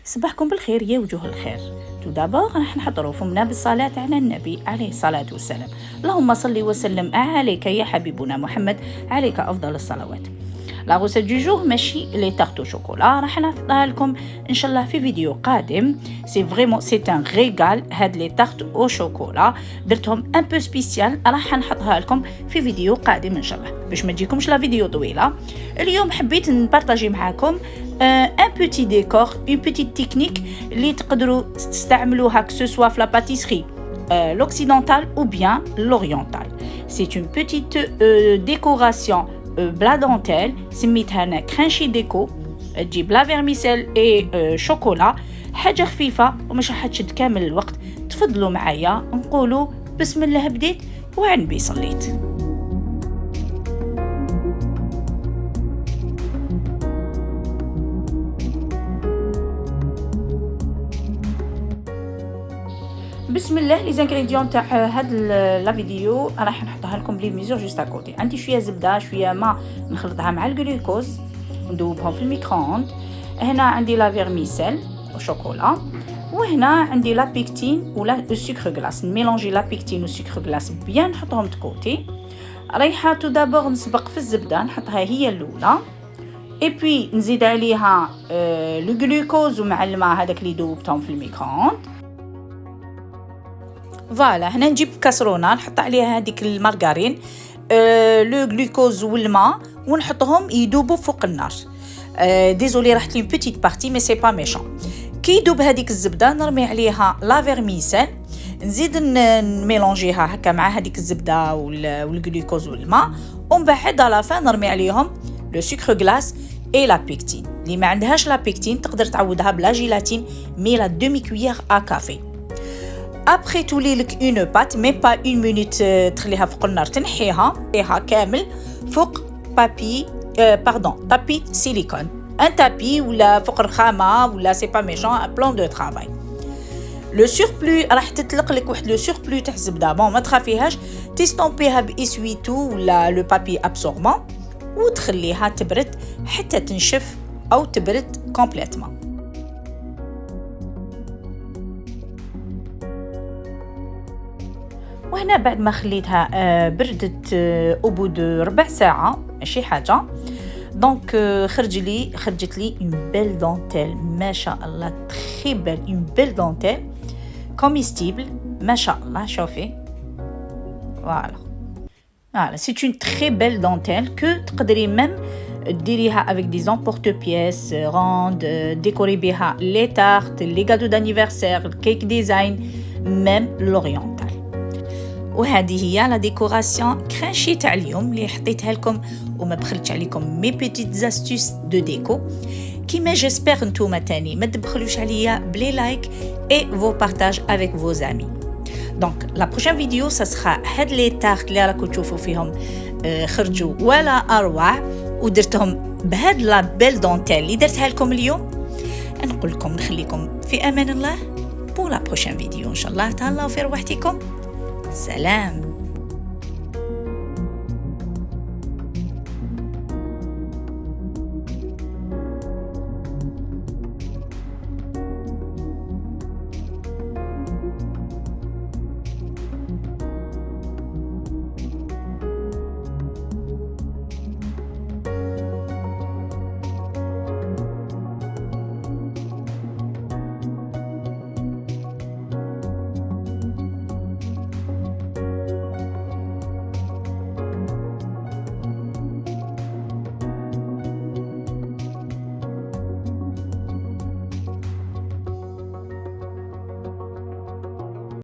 صباحكم بالخير يا وجوه الخير. تو دابور راح نحضروا فمنا بالصلاة على النبي عليه الصلاة والسلام. اللهم صل وسلم عليك يا حبيبنا محمد، عليك أفضل الصلوات. لا غوسة دو جور ماشي لي تارتو شوكولا، راح نحطها لكم ان شاء الله في فيديو قادم. سي فريمون سي ان ريغال هاد لي تارت او شوكولا، درتهم ان بو سبيسيال، راح نحطها لكم في فيديو قادم ان شاء الله باش ما تجيكمش لا فيديو طويله. اليوم حبيت نبارطاجي معاكم ان بوتي ديكور، اون بوتيت تكنيك اللي تقدروا تستعملوها كو سوا في لا باتيسري l'occidental ou bien l'oriental. C'est une petite décoration بلا دونتيل، سميتها انا كرانشي ديكو. تجيب لا فيرميسيل اي شوكولا، حاجه خفيفه ومش راح تشد كامل الوقت. تفضلوا معايا نقولوا بسم الله بديت وعن بي صليت. بسم الله. لي زانغريديون تاع هاد لا فيديو راح نحطها لكم بلي ميزور جوست كوتي. عندي شويه زبده، شويه ما نخلطها مع الجلوكوز وندوبهم في الميكرووند. هنا عندي لا فيرميسيل وشوكولا، وهنا عندي لا بيكتين ولا السكر غلاس. نميلونجي لا بيكتين والسكر غلاس بيان، نحطهم كوتي. رايحه تو دابور نسبق في الزبده، نحطها هي الاولى، اي بي نزيد عليها لو جلوكوز ومع الماء هذاك اللي دوبتهم في الميكرووند. فوالا هنا نجيب كاسرونه نحط عليها هذيك المارغرين، لو غلوكوز والماء، ونحطهم يذوبوا فوق النار. ديزولي راحت لي بوتيت بارتي مي سي با ميشون. كي يذوب هذيك الزبده نرمي عليها لا فيرميسيل، نزيد نميلونجيها هكا مع هذيك الزبده والغلوكوز والماء، ومن بعد على فان نرمي عليهم لو سكر غلاس اي لا بيكتين. اللي ما عندهاش لا بيكتين تقدر تعوضها بلا جيلاتين، مي لا دومي كويير ا كافي. ابخي تولي لك اون بات مي با اون مينوت، تخليها فوق النار، تنحيها كامل فوق بابي تابي سيليكون، ان تابي ولا فوق رخامه ولا سي با ميشون، ان بلان دو ترافاي. لو سوربلو راح تطلق لك واحد لو سوربلو تاع الزبده، بون ما تخافيهاش، تيستومبيها باسويتو ولا لو بابي ابسوربون وتخليها تبرد حتى تنشف او تبرد كومبليتمون. وهنا بعد ما خليتها بردت او بود ربع ساعه ماشي حاجه، دونك خرجت لي اون بيل دونتيل ما شاء الله، تري بيل، اون بيل دونتيل كوميستيبل ما شاء الله. شوفي فوالا سي اون تري بيل دونتيل كو تقدري ميم ديريها افيك دي زامبورت بيس روند، ديكوري بها لي تارت، لي غادو دانيفرسير، الكيك ديزاين، ميم لورينتال. وهذه هي لا ديكوراسيون كرانشي تاع اليوم اللي حطيتها لكم وما بخلتش عليكم مي بيتيت زاستوس دو ديكو. كيما جيسبر نتوما تاني ما تبخلوش عليا بلي لايك اي فو بارتاج افيك فو زامي. دونك لا بروشين فيديو سا سخا هاد لي تارت اللي راكم تشوفوا فيهم خرجوا ولا اروع، ودرتهم بهاد لا بيل دونتيل اللي درتها لكم اليوم. نقول لكم نخليكم في امان الله بو لا بروشين فيديو ان شاء الله. تهلاو في روحتكم. سلام.